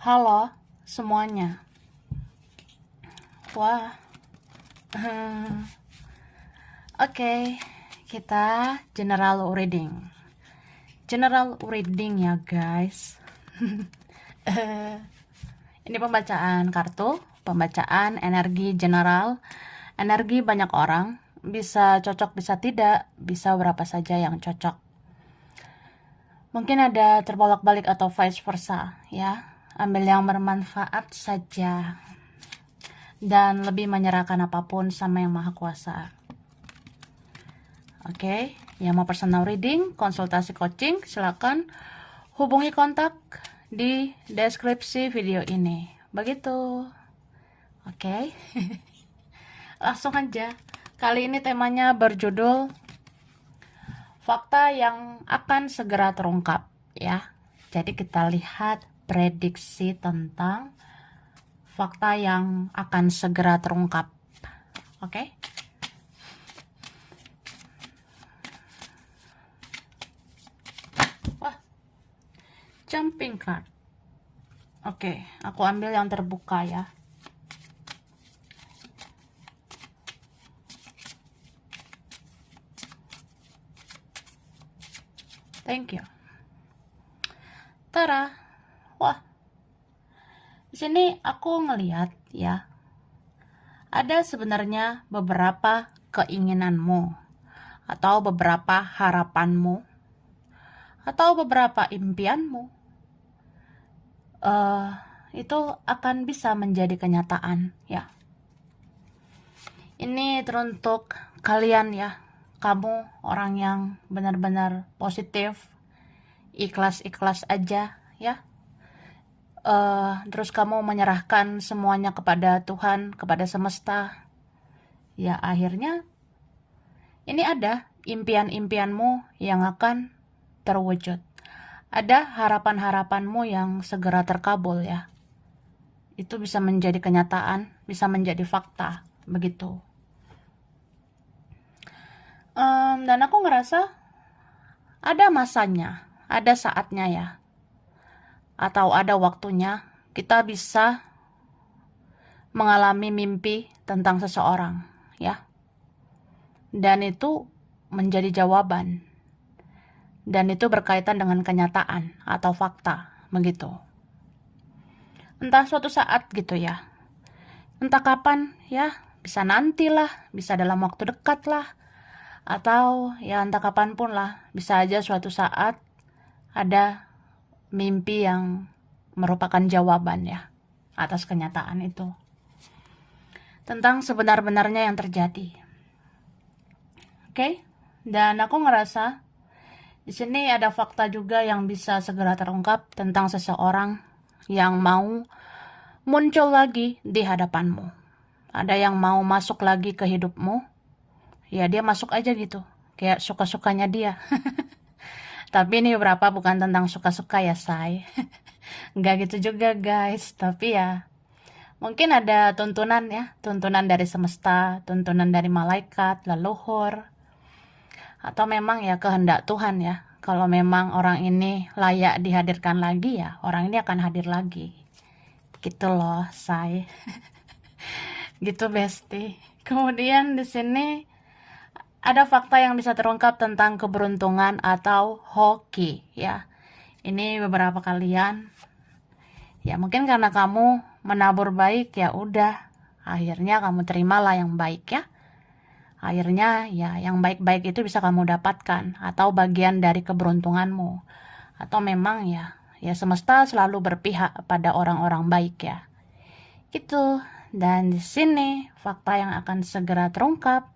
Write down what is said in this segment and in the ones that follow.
Halo semuanya. Wah. Oke, kita general reading. General reading ya, guys. Ini pembacaan kartu, pembacaan energi general. Energi banyak orang, bisa cocok bisa tidak, bisa berapa saja yang cocok. Mungkin ada terbolak-balik atau vice versa, ya. Ambil yang bermanfaat saja. Dan lebih menyerahkan apapun sama yang Maha Kuasa. Oke, yang mau personal reading, konsultasi coaching, silakan hubungi kontak di deskripsi video ini. Begitu. Oke. Langsung aja. Kali ini temanya berjudul fakta yang akan segera terungkap, ya. Jadi kita lihat prediksi tentang fakta yang akan segera terungkap. Oke? Wah, jumping card. Oke, aku ambil yang terbuka ya. Thank you. Tara. Wah. Di sini aku ngelihat ya. Ada sebenarnya beberapa keinginanmu atau beberapa harapanmu atau beberapa impianmu. Itu akan bisa menjadi kenyataan ya. Ini teruntuk kalian ya. Kamu orang yang benar-benar positif, ikhlas-ikhlas aja ya. Terus kamu menyerahkan semuanya kepada Tuhan, kepada semesta. Ya akhirnya ini ada impian-impianmu yang akan terwujud. Ada harapan-harapanmu yang segera terkabul ya. Itu bisa menjadi kenyataan, bisa menjadi fakta, begitu. Dan aku ngerasa ada masanya, ada saatnya ya, atau ada waktunya kita bisa mengalami mimpi tentang seseorang ya, dan itu menjadi jawaban, dan itu berkaitan dengan kenyataan atau fakta, begitu. Entah suatu saat gitu ya, entah kapan ya, bisa nantilah, bisa dalam waktu dekat lah, atau ya entah kapanpun lah, bisa aja suatu saat ada mimpi yang merupakan jawaban ya atas kenyataan itu, tentang sebenar-benarnya yang terjadi. Oke? Dan aku ngerasa di sini ada fakta juga yang bisa segera terungkap tentang seseorang yang mau muncul lagi di hadapanmu. Ada yang mau masuk lagi ke hidupmu. Ya dia masuk aja gitu, kayak suka-sukanya dia. Tapi ini berapa bukan tentang suka-suka ya, say. Nggak gitu juga, guys. Tapi ya, mungkin ada tuntunan ya, tuntunan dari semesta, tuntunan dari malaikat, leluhur, atau memang ya kehendak Tuhan ya. Kalau memang orang ini layak dihadirkan lagi ya, orang ini akan hadir lagi. Gitu loh, say. Gitu, Besti. Kemudian di sini ada fakta yang bisa terungkap tentang keberuntungan atau hoki ya. Ini beberapa kalian ya, mungkin karena kamu menabur baik ya udah, akhirnya kamu terimalah yang baik ya. Akhirnya ya yang baik-baik itu bisa kamu dapatkan atau bagian dari keberuntunganmu. Atau memang ya semesta selalu berpihak pada orang-orang baik ya. Gitu. Dan di sini fakta yang akan segera terungkap,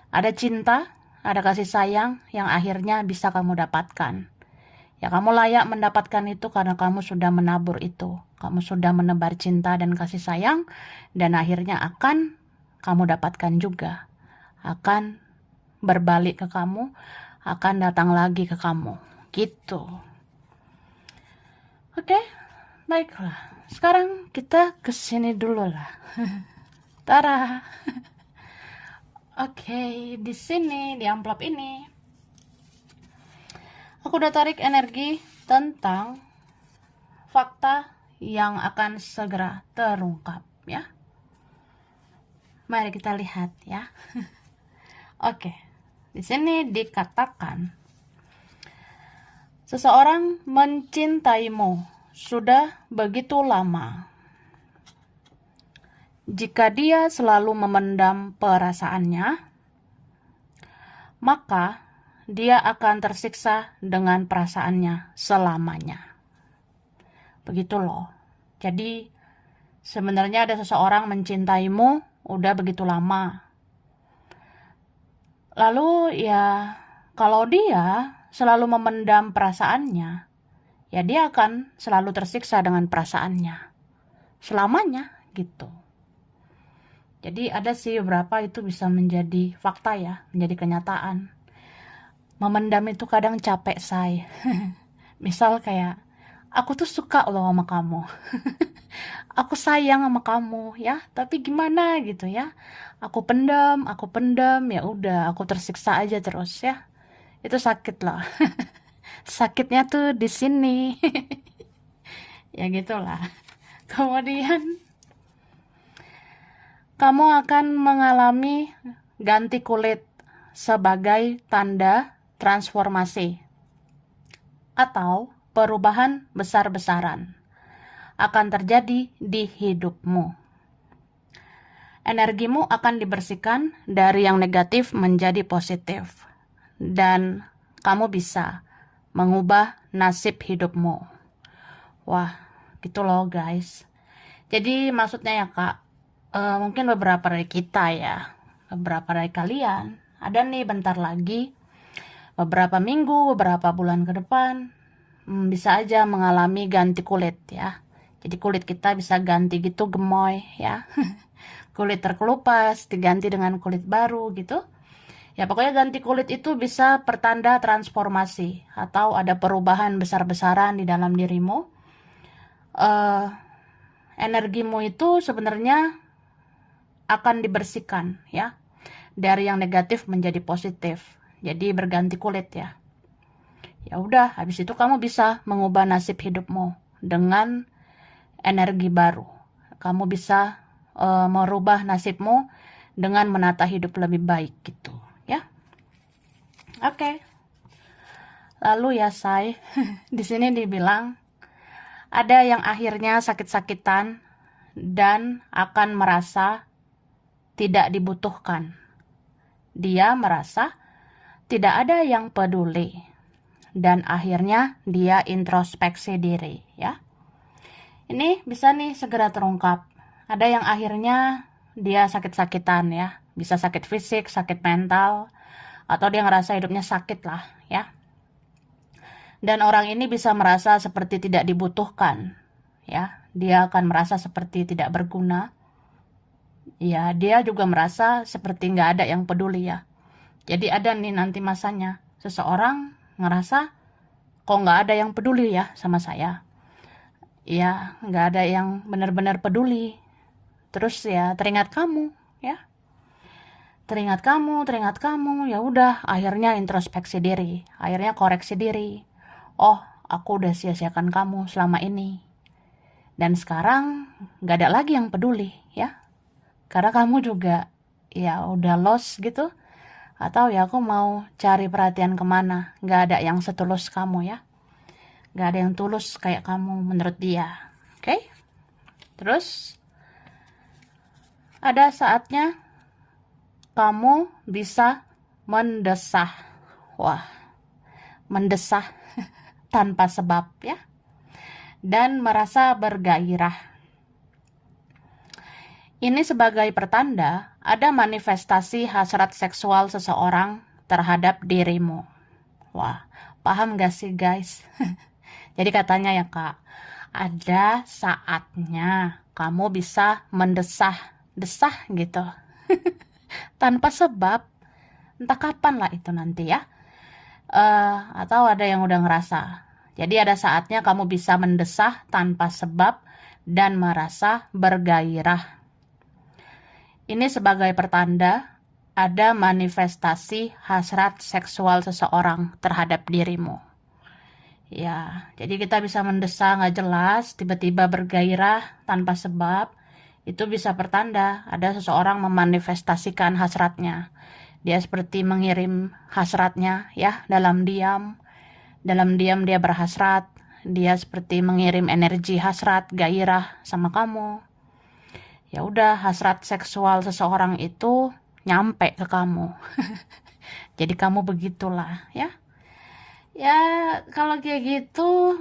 ada cinta, ada kasih sayang yang akhirnya bisa kamu dapatkan. Ya kamu layak mendapatkan itu karena kamu sudah menabur itu. Kamu sudah menebar cinta dan kasih sayang, dan akhirnya akan kamu dapatkan juga. Akan berbalik ke kamu, akan datang lagi ke kamu. Gitu. Oke, baiklah. Sekarang kita kesini dulu lah. Tara. Oke, di sini di amplop ini aku udah tarik energi tentang fakta yang akan segera terungkap ya. Mari kita lihat ya. Oke. Di sini dikatakan seseorang mencintaimu sudah begitu lama. Jika dia selalu memendam perasaannya, maka dia akan tersiksa dengan perasaannya selamanya. Begitu loh. Jadi sebenarnya ada seseorang mencintaimu udah begitu lama. Lalu ya kalau dia selalu memendam perasaannya, ya dia akan selalu tersiksa dengan perasaannya selamanya gitu. Jadi ada sih beberapa itu bisa menjadi fakta ya, menjadi kenyataan. Memendam itu kadang capek, say. Misal kayak, aku tuh suka loh sama kamu. Aku sayang sama kamu ya, tapi gimana gitu ya. Aku pendam, ya udah, aku tersiksa aja terus ya. Itu sakit loh. Sakitnya tuh di sini. Ya gitulah. Kemudian kamu akan mengalami ganti kulit sebagai tanda transformasi atau perubahan besar-besaran akan terjadi di hidupmu. Energimu akan dibersihkan dari yang negatif menjadi positif dan kamu bisa mengubah nasib hidupmu. Wah, gitu loh guys. Jadi maksudnya ya Kak, mungkin beberapa dari kita ya, beberapa dari kalian, ada nih bentar lagi, beberapa minggu, beberapa bulan ke depan, bisa aja mengalami ganti kulit ya. Jadi kulit kita bisa ganti gitu gemoy ya. Kulit terkelupas diganti dengan kulit baru gitu. Ya pokoknya ganti kulit itu bisa pertanda transformasi atau ada perubahan besar-besaran di dalam dirimu. Energimu itu sebenarnya akan dibersihkan ya dari yang negatif menjadi positif. Jadi berganti kulit ya. Ya udah, habis itu kamu bisa mengubah nasib hidupmu dengan energi baru. Kamu bisa merubah nasibmu dengan menata hidup lebih baik gitu ya. Oke. Lalu ya say, di sini dibilang ada yang akhirnya sakit-sakitan dan akan merasa tidak dibutuhkan. Dia merasa tidak ada yang peduli dan akhirnya dia introspeksi diri ya. Ini bisa nih segera terungkap. Ada yang akhirnya dia sakit-sakitan ya, bisa sakit fisik, sakit mental, atau dia ngerasa hidupnya sakit lah ya. Dan orang ini bisa merasa seperti tidak dibutuhkan ya. Dia akan merasa seperti tidak berguna. Ya, dia juga merasa seperti nggak ada yang peduli ya. Jadi ada nih nanti masanya seseorang ngerasa kok nggak ada yang peduli ya sama saya. Ya, nggak ada yang benar-benar peduli. Terus ya teringat kamu ya. Teringat kamu, ya udah akhirnya introspeksi diri, akhirnya koreksi diri. Oh, aku udah sia-siakan kamu selama ini. Dan sekarang nggak ada lagi yang peduli ya. Karena kamu juga ya udah lost gitu. Atau ya aku mau cari perhatian kemana. Gak ada yang setulus kamu ya. Gak ada yang tulus kayak kamu menurut dia. Oke? Terus ada saatnya kamu bisa mendesah. Wah, mendesah tanpa sebab ya. Dan merasa bergairah. Ini sebagai pertanda ada manifestasi hasrat seksual seseorang terhadap dirimu. Wah, paham gak sih guys? Jadi katanya ya kak, ada saatnya kamu bisa mendesah-desah gitu. Tanpa sebab, entah kapan lah itu nanti ya. Atau ada yang udah ngerasa. Jadi ada saatnya kamu bisa mendesah tanpa sebab dan merasa bergairah. Ini sebagai pertanda ada manifestasi hasrat seksual seseorang terhadap dirimu. Ya, jadi kita bisa mendesak nggak jelas, tiba-tiba bergairah tanpa sebab. Itu bisa pertanda ada seseorang memanifestasikan hasratnya. Dia seperti mengirim hasratnya ya dalam diam. Dalam diam dia berhasrat. Dia seperti mengirim energi hasrat, gairah sama kamu. Ya udah, hasrat seksual seseorang itu nyampe ke kamu. Jadi kamu begitulah ya. Ya, kalau kayak gitu,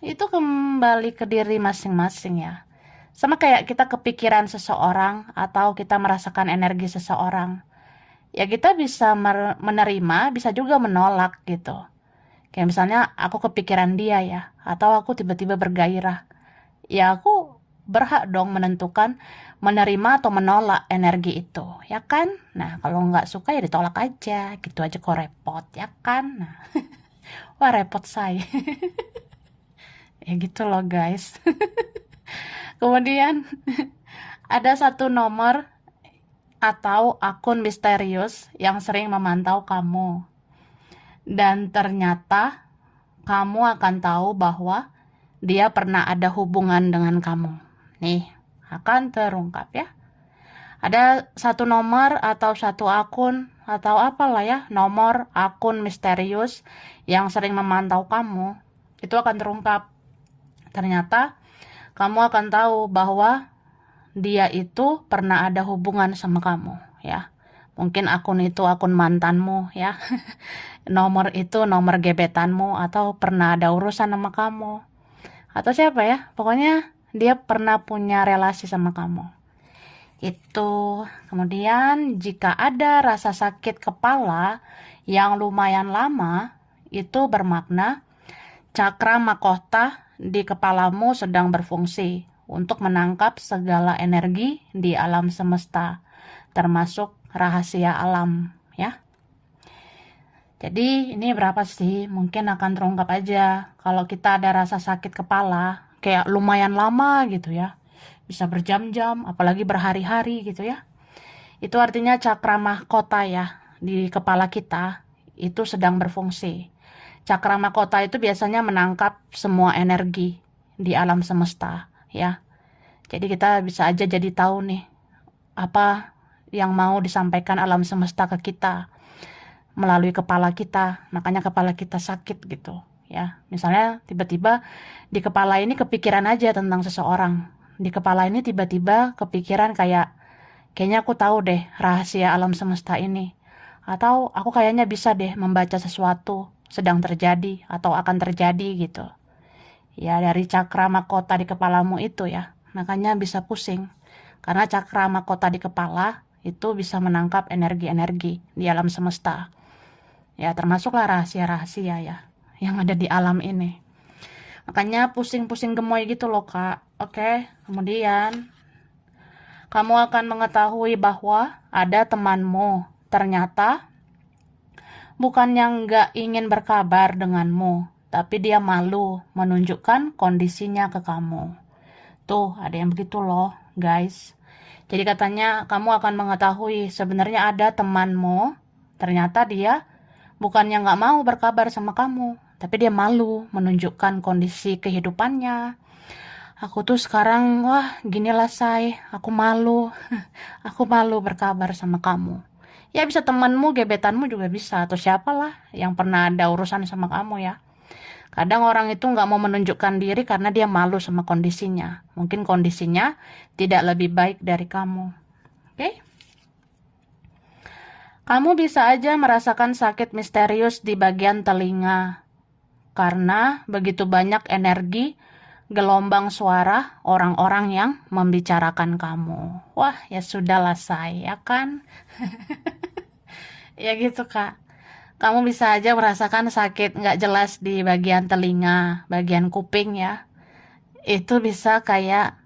itu kembali ke diri masing-masing ya. Sama kayak kita kepikiran seseorang atau kita merasakan energi seseorang. Ya kita bisa menerima, bisa juga menolak gitu. Kayak misalnya aku kepikiran dia ya, atau aku tiba-tiba bergairah. Ya aku berhak dong menentukan menerima atau menolak energi itu, ya kan? Nah, kalau nggak suka ya ditolak aja, gitu aja kok repot, ya kan? Nah, wah repot saya. Ya gitu loh guys. Kemudian ada satu nomor atau akun misterius yang sering memantau kamu. Dan ternyata kamu akan tahu bahwa dia pernah ada hubungan dengan kamu. Nih, akan terungkap ya. Ada satu nomor atau satu akun atau apalah ya, nomor akun misterius yang sering memantau kamu. Itu akan terungkap. Ternyata kamu akan tahu bahwa dia itu pernah ada hubungan sama kamu ya. Mungkin akun itu akun mantanmu ya. Nomor itu nomor gebetanmu atau pernah ada urusan sama kamu. Atau siapa ya? Pokoknya dia pernah punya relasi sama kamu. Itu. Kemudian jika ada rasa sakit kepala yang lumayan lama, itu bermakna cakra mahkota di kepalamu sedang berfungsi untuk menangkap segala energi di alam semesta, termasuk rahasia alam, ya. Jadi ini berapa sih? Mungkin akan terungkap aja kalau kita ada rasa sakit kepala, kayak lumayan lama gitu ya. Bisa berjam-jam, apalagi berhari-hari gitu ya. Itu artinya cakra mahkota ya di kepala kita itu sedang berfungsi. Cakra mahkota itu biasanya menangkap semua energi di alam semesta ya. Jadi kita bisa aja jadi tahu nih apa yang mau disampaikan alam semesta ke kita melalui kepala kita. Makanya kepala kita sakit gitu ya. Misalnya tiba-tiba di kepala ini kepikiran aja tentang seseorang. Di kepala ini tiba-tiba kepikiran kayaknya aku tahu deh rahasia alam semesta ini. Atau aku kayaknya bisa deh membaca sesuatu sedang terjadi atau akan terjadi gitu. Ya dari cakra mahkota di kepalamu itu ya. Makanya bisa pusing. Karena cakra mahkota di kepala itu bisa menangkap energi-energi di alam semesta. Ya termasuklah rahasia-rahasia ya yang ada di alam ini. Makanya pusing-pusing gemoy gitu loh kak. Oke, kemudian kamu akan mengetahui bahwa ada temanmu. Ternyata bukannya nggak ingin berkabar denganmu, tapi dia malu menunjukkan kondisinya ke kamu. Tuh, ada yang begitu loh, guys. Jadi katanya kamu akan mengetahui sebenarnya ada temanmu, ternyata dia bukannya nggak mau berkabar sama kamu, tapi dia malu menunjukkan kondisi kehidupannya. Aku tuh sekarang, wah ginilah say, aku malu. Aku malu berkabar sama kamu. Ya bisa temanmu, gebetanmu juga bisa, atau siapalah yang pernah ada urusan sama kamu ya. Kadang orang itu nggak mau menunjukkan diri karena dia malu sama kondisinya. Mungkin kondisinya tidak lebih baik dari kamu. Oke? Kamu bisa aja merasakan sakit misterius di bagian telinga. Karena begitu banyak energi, gelombang suara orang-orang yang membicarakan kamu. Wah, ya sudahlah saya kan. Ya gitu kak. Kamu bisa aja merasakan sakit nggak jelas di bagian telinga, bagian kuping ya. Itu bisa kayak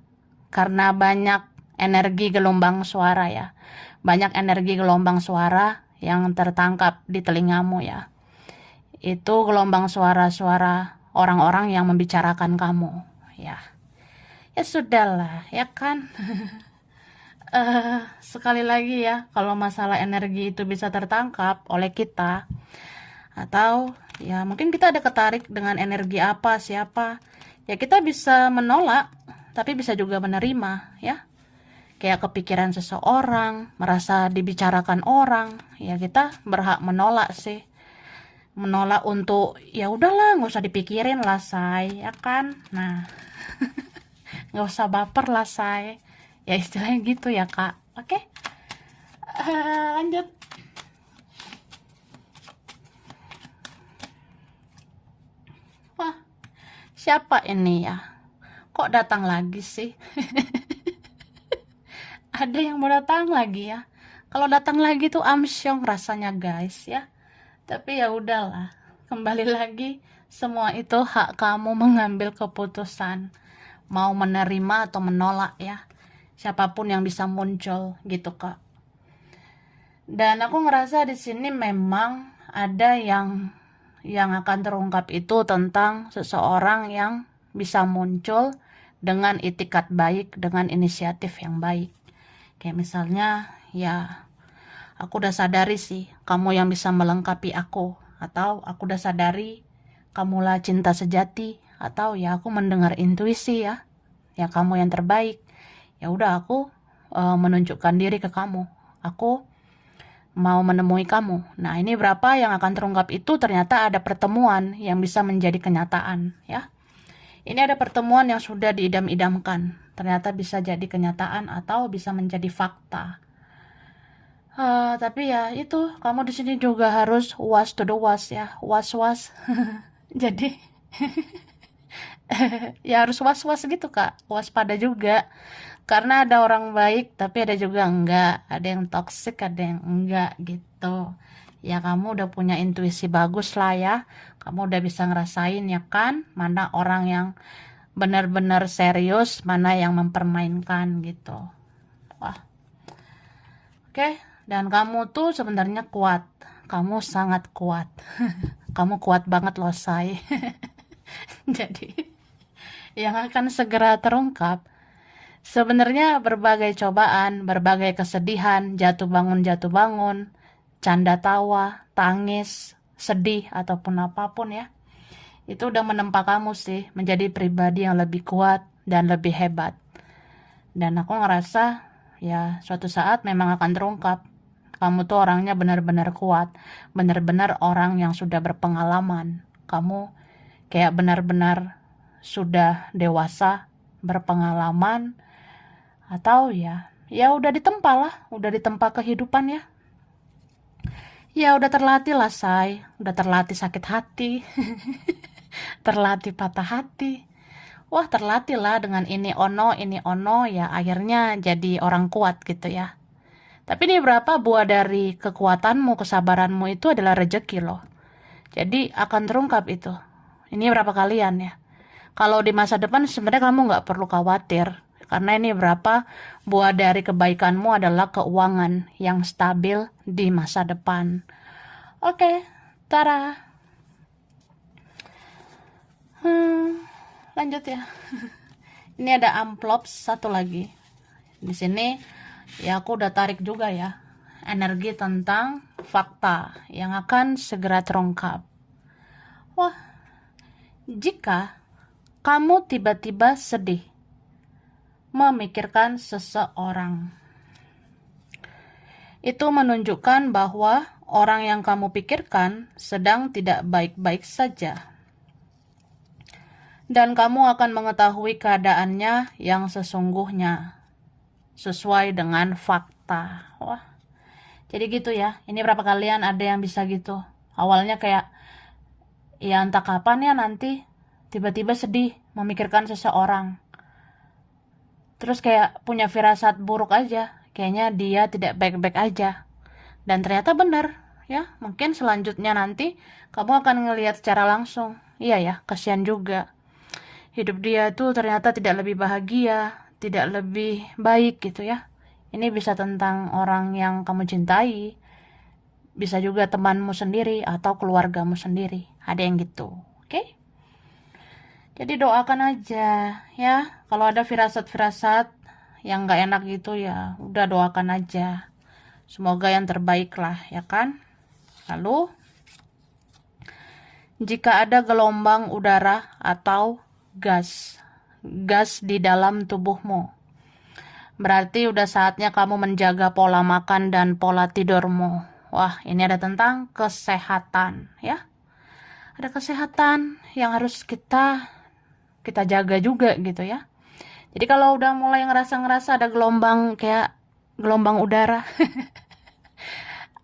karena banyak energi gelombang suara ya. Banyak energi gelombang suara yang tertangkap di telingamu ya. Itu gelombang suara-suara orang-orang yang membicarakan kamu ya. Ya sudahlah, ya kan? Sekali lagi ya, kalau masalah energi itu bisa tertangkap oleh kita, Atau ya mungkin kita ada ketarik dengan energi apa, siapa. Ya kita bisa menolak, tapi bisa juga menerima ya. Kayak kepikiran seseorang, merasa dibicarakan orang, ya kita berhak menolak sih. Menolak untuk ya udahlah, nggak usah dipikirin lah say, ya kan. Nah, nggak usah baper lah say, ya istilahnya gitu ya kak. Oke. Lanjut. Wah, siapa ini ya, kok datang lagi sih? Ada yang mau datang lagi ya. Kalau datang lagi tuh amsyong rasanya guys ya. Tapi ya udahlah, kembali lagi, semua itu hak kamu mengambil keputusan, mau menerima atau menolak ya. Siapapun yang bisa muncul gitu kak. Dan aku ngerasa di sini memang ada yang akan terungkap itu tentang seseorang yang bisa muncul dengan itikat baik, dengan inisiatif yang baik. Kayak misalnya, ya aku udah sadari sih kamu yang bisa melengkapi aku, atau aku udah sadari kamulah cinta sejati, atau ya aku mendengar intuisi ya kamu yang terbaik. Ya udah aku menunjukkan diri ke kamu. Aku mau menemui kamu. Nah, ini berapa yang akan terungkap itu ternyata ada pertemuan yang bisa menjadi kenyataan ya. Ini ada pertemuan yang sudah diidam-idamkan, ternyata bisa jadi kenyataan atau bisa menjadi fakta. Tapi ya itu, kamu di sini juga harus was to the was ya, was-was. Jadi ya harus was-was gitu kak, waspada juga. Karena ada orang baik, tapi ada juga enggak. Ada yang toksik, ada yang enggak gitu. Ya kamu udah punya intuisi bagus lah ya. Kamu udah bisa ngerasain ya kan, mana orang yang benar-benar serius, mana yang mempermainkan gitu. Wah, oke. Dan kamu tuh sebenarnya kuat. Kamu sangat kuat. Kamu kuat banget loh, say. Jadi, yang akan segera terungkap, sebenarnya berbagai cobaan, berbagai kesedihan, jatuh bangun, canda tawa, tangis, sedih, ataupun apapun ya. Itu udah menempa kamu sih, menjadi pribadi yang lebih kuat dan lebih hebat. Dan aku ngerasa, ya suatu saat memang akan terungkap. Kamu tuh orangnya benar-benar kuat, benar-benar orang yang sudah berpengalaman. Kamu kayak benar-benar sudah dewasa, berpengalaman, atau ya udah ditempa lah, udah ditempa kehidupan ya. Ya udah terlatih lah say, udah terlatih sakit hati, terlatih patah hati. Wah terlatih lah dengan ini ono ya akhirnya jadi orang kuat gitu ya. Tapi ini berapa buah dari kekuatanmu, kesabaranmu itu adalah rezeki loh. Jadi akan terungkap itu. Ini berapa kalian ya. Kalau di masa depan sebenarnya kamu nggak perlu khawatir. Karena ini berapa buah dari kebaikanmu adalah keuangan yang stabil di masa depan. Oke, Tara. Lanjut ya. Ini ada amplop satu lagi. Di sini ya aku udah tarik juga ya. Energi tentang fakta yang akan segera terungkap. Wah, jika kamu tiba-tiba sedih, memikirkan seseorang, itu menunjukkan bahwa orang yang kamu pikirkan sedang tidak baik-baik saja. Dan kamu akan mengetahui keadaannya yang sesungguhnya, sesuai dengan fakta. Wah, jadi gitu ya. Ini berapa kalian ada yang bisa gitu? Awalnya kayak, ya entah kapan ya nanti, tiba-tiba sedih, memikirkan seseorang. Terus kayak punya firasat buruk aja. Kayaknya dia tidak baik-baik aja. Dan ternyata benar, ya. Mungkin selanjutnya nanti, kamu akan ngelihat secara langsung. Iya ya, kasihan juga. Hidup dia tuh ternyata tidak lebih bahagia, tidak lebih baik gitu ya. Ini bisa tentang orang yang kamu cintai, bisa juga temanmu sendiri atau keluargamu sendiri. Ada yang gitu, oke? Jadi doakan aja ya. Kalau ada firasat-firasat yang gak enak gitu ya, udah doakan aja. Semoga yang terbaik lah ya kan. Lalu jika ada gelombang udara atau gas di dalam tubuhmu. Berarti udah saatnya kamu menjaga pola makan dan pola tidurmu. Wah, ini ada tentang kesehatan, ya. Ada kesehatan yang harus kita jaga juga gitu ya. Jadi kalau udah mulai ngerasa ada gelombang kayak gelombang udara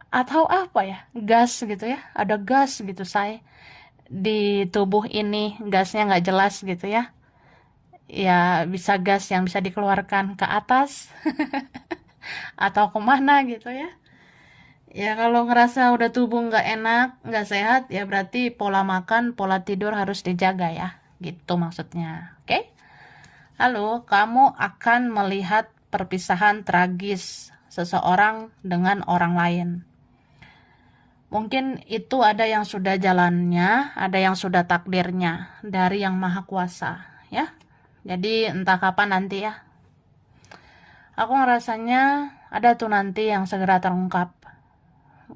atau apa ya, gas gitu ya, ada gas gitu di tubuh ini, gasnya nggak jelas gitu ya. Ya bisa gas yang bisa dikeluarkan ke atas atau kemana gitu ya. Ya kalau ngerasa udah tubuh nggak enak, nggak sehat, ya berarti pola makan, pola tidur harus dijaga ya. Gitu maksudnya. Oke? Lalu kamu akan melihat perpisahan tragis seseorang dengan orang lain. Mungkin itu ada yang sudah jalannya, ada yang sudah takdirnya dari Yang Maha Kuasa, ya. Jadi entah kapan nanti ya. Aku ngerasanya ada tuh nanti yang segera terungkap.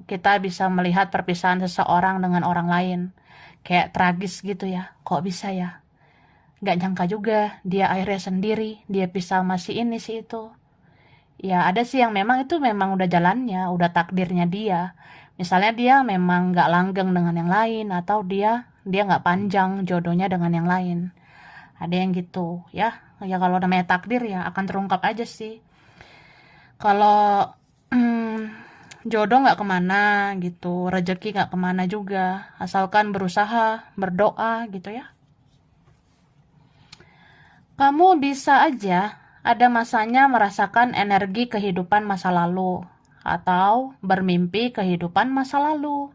Kita bisa melihat perpisahan seseorang dengan orang lain. Kayak tragis gitu ya. Kok bisa ya? Gak nyangka juga, dia akhirnya sendiri, dia pisah sama si ini si itu. Ya ada sih yang memang itu memang udah jalannya, udah takdirnya dia. Misalnya dia memang gak langgeng dengan yang lain, atau dia gak panjang jodohnya dengan yang lain. Ada yang gitu ya. Ya kalau namanya takdir ya akan terungkap aja sih. Kalau jodoh gak kemana gitu, rezeki gak kemana juga, asalkan berusaha, berdoa gitu ya. Kamu bisa aja ada masanya merasakan energi kehidupan masa lalu atau bermimpi kehidupan masa lalu.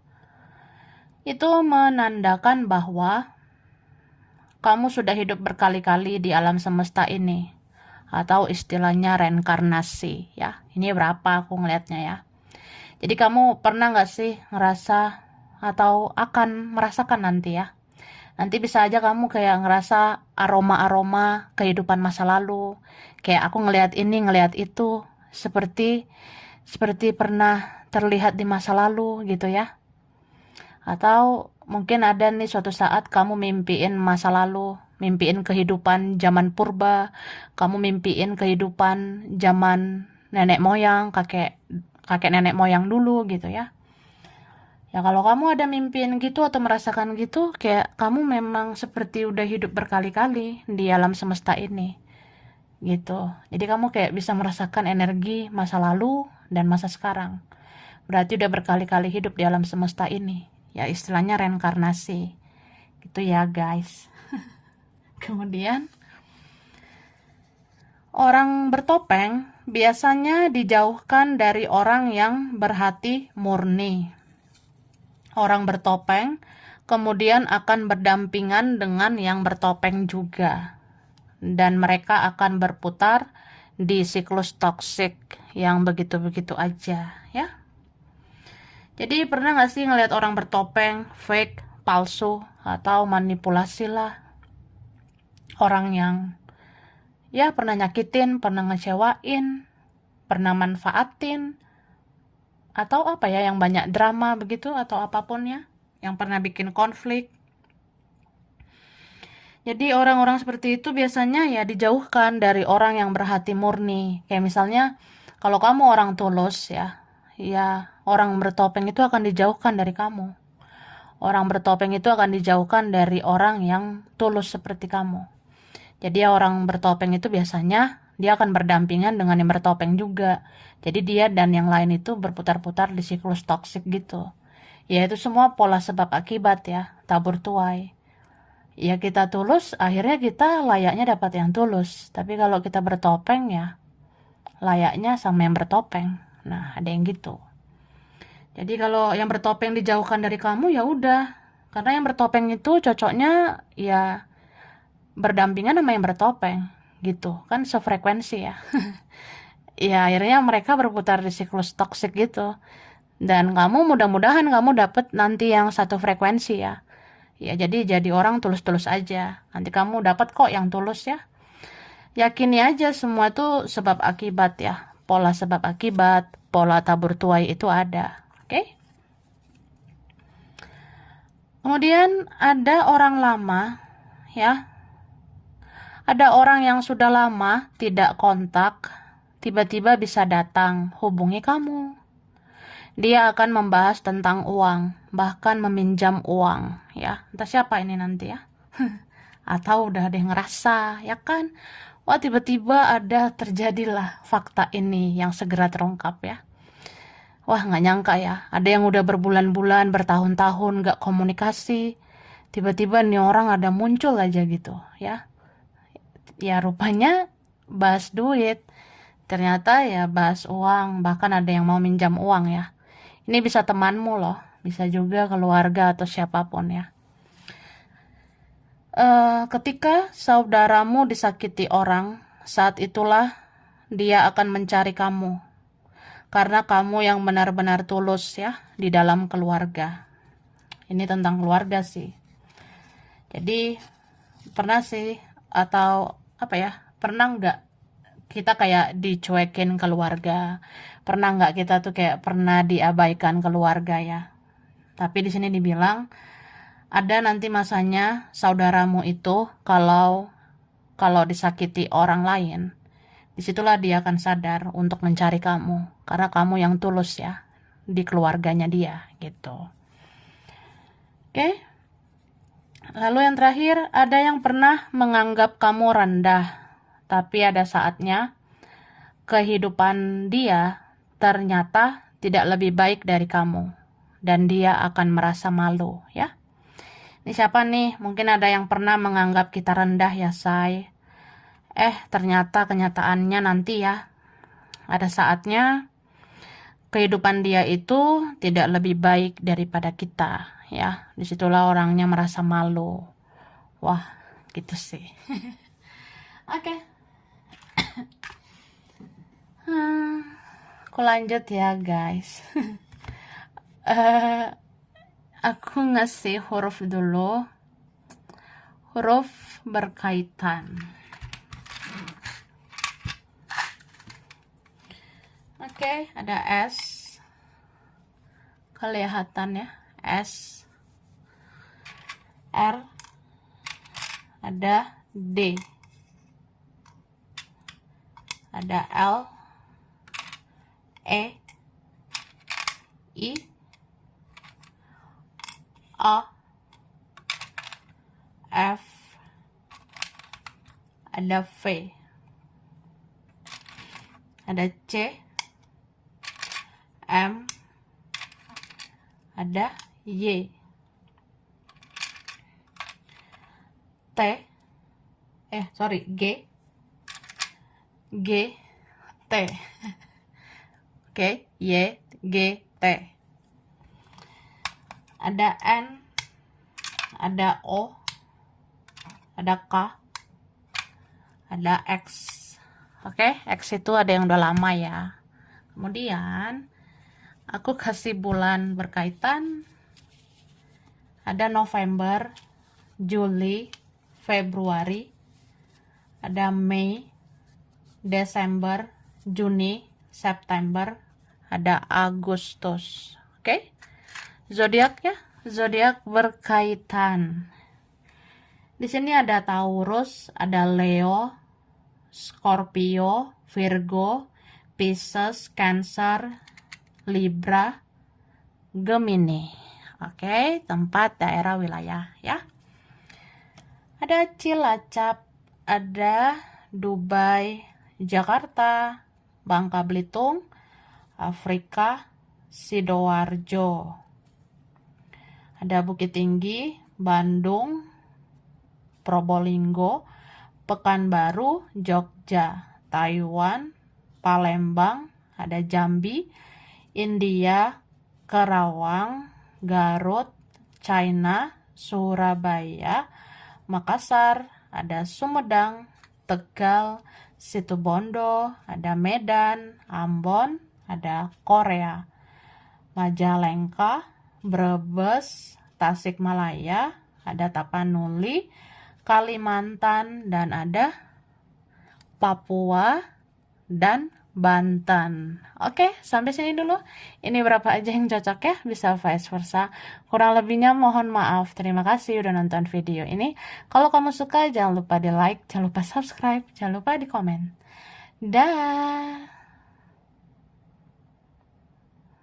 Itu menandakan bahwa kamu sudah hidup berkali-kali di alam semesta ini, atau istilahnya reinkarnasi ya. Ini berapa aku ngelihatnya ya. Jadi kamu pernah gak sih ngerasa atau akan merasakan nanti ya. Nanti bisa aja kamu kayak ngerasa aroma-aroma kehidupan masa lalu. Kayak aku ngelihat ini, ngelihat itu. Seperti pernah terlihat di masa lalu gitu ya. Atau mungkin ada nih suatu saat kamu mimpiin masa lalu. Mimpiin kehidupan zaman purba. Kamu mimpiin kehidupan zaman nenek moyang, kakek nenek moyang dulu gitu ya. Ya kalau kamu ada mimpiin gitu atau merasakan gitu, kayak kamu memang seperti udah hidup berkali-kali di alam semesta ini. Gitu. Jadi kamu kayak bisa merasakan energi masa lalu dan masa sekarang. Berarti udah berkali-kali hidup di alam semesta ini. Ya istilahnya reinkarnasi. Gitu ya guys. Kemudian orang bertopeng biasanya dijauhkan dari orang yang berhati murni. Orang bertopeng kemudian akan berdampingan dengan yang bertopeng juga. Dan mereka akan berputar di siklus toksik yang begitu-begitu aja ya. Jadi pernah gak sih ngelihat orang bertopeng, fake, palsu, atau manipulasi lah. Orang yang ya pernah nyakitin, pernah ngecewain, pernah manfaatin, atau apa ya yang banyak drama begitu atau apapun ya, yang pernah bikin konflik. Jadi orang-orang seperti itu biasanya ya dijauhkan dari orang yang berhati murni. Kayak misalnya kalau kamu orang tulus ya orang bertopeng itu akan dijauhkan dari kamu. Orang bertopeng itu akan dijauhkan dari orang yang tulus seperti kamu. Jadi orang bertopeng itu biasanya dia akan berdampingan dengan yang bertopeng juga. Jadi dia dan yang lain itu berputar-putar di siklus toksik gitu. Ya itu semua pola sebab akibat ya, tabur tuai. Ya kita tulus, akhirnya kita layaknya dapat yang tulus. Tapi kalau kita bertopeng ya, layaknya sama yang bertopeng. Nah ada yang gitu. Jadi kalau yang bertopeng dijauhkan dari kamu ya udah. Karena yang bertopeng itu cocoknya ya berdampingan sama yang bertopeng gitu kan, sefrekuensi ya. Ya akhirnya mereka berputar di siklus toksik gitu, dan kamu mudah-mudahan kamu dapet nanti yang satu frekuensi ya. Ya jadi orang tulus-tulus aja, nanti kamu dapat kok yang tulus ya. Yakini aja semua tuh sebab akibat ya, pola sebab akibat, pola tabur tuai itu ada. Oke? Kemudian ada orang lama, ya. Ada orang yang sudah lama tidak kontak, tiba-tiba bisa datang hubungi kamu. Dia akan membahas tentang uang, bahkan meminjam uang, ya. Entah siapa ini nanti ya. Atau udah ada yang ngerasa, ya kan? Wah, tiba-tiba terjadilah fakta ini yang segera terungkap ya. Wah, nggak nyangka ya. Ada yang udah berbulan-bulan, bertahun-tahun nggak komunikasi. Tiba-tiba nih orang ada muncul aja gitu ya. Ya rupanya bahas duit. Ternyata ya bahas uang, bahkan ada yang mau minjam uang ya. Ini bisa temanmu loh, bisa juga keluarga atau siapapun ya. Ketika saudaramu disakiti orang, saat itulah dia akan mencari kamu. Karena kamu yang benar-benar tulus ya di dalam keluarga. Ini tentang keluarga sih. Jadi pernah sih atau apa ya? Pernah nggak kita kayak dicuekin keluarga? Pernah nggak kita tuh kayak pernah diabaikan keluarga ya? Tapi di sini dibilang ada nanti masanya saudaramu itu kalau disakiti orang lain, disitulah dia akan sadar untuk mencari kamu karena kamu yang tulus ya di keluarganya dia gitu. Oke. Lalu yang terakhir, ada yang pernah menganggap kamu rendah, tapi ada saatnya kehidupan dia ternyata tidak lebih baik dari kamu dan dia akan merasa malu ya. Ini siapa nih? Mungkin ada yang pernah menganggap kita rendah ya, say. Ternyata kenyataannya nanti ya. Ada saatnya kehidupan dia itu tidak lebih baik daripada kita ya. Disitulah orangnya merasa malu. Wah, gitu sih. Oke. Aku lanjut ya, guys. Aku ngasih huruf dulu. Huruf berkaitan. Oke, ada S. Kelihatan ya, S. R. Ada D. Ada L. E. I. A. F. Ada V. Ada C. M. Ada Y. T. G. G. T. Oke, Y. G. T. Ada N. Ada O. Ada K. Ada X. Oke, X itu ada yang udah lama ya. Kemudian aku kasih bulan berkaitan. Ada November, Juli, Februari. Ada Mei, Desember, Juni, September. Ada Agustus. Oke? Zodiak ya, zodiak berkaitan. Di sini ada Taurus, ada Leo, Scorpio, Virgo, Pisces, Cancer, Libra, Gemini. Oke, tempat, daerah, wilayah ya. Ada Cilacap, ada Dubai, Jakarta, Bangka Belitung, Afrika, Sidoarjo. Ada Bukit Tinggi, Bandung, Probolinggo, Pekanbaru, Jogja, Taiwan, Palembang, ada Jambi, India, Kerawang, Garut, China, Surabaya, Makassar, ada Sumedang, Tegal, Situbondo, ada Medan, Ambon, ada Korea, Majalengka, Brebes, Tasikmalaya, ada Tapanuli, Kalimantan, dan ada Papua dan Banten. Oke, sampai sini dulu. Ini berapa aja yang cocok ya, bisa vice versa. Kurang lebihnya mohon maaf. Terima kasih udah nonton video ini. Kalau kamu suka, jangan lupa di like, jangan lupa subscribe, jangan lupa di komen. Dah.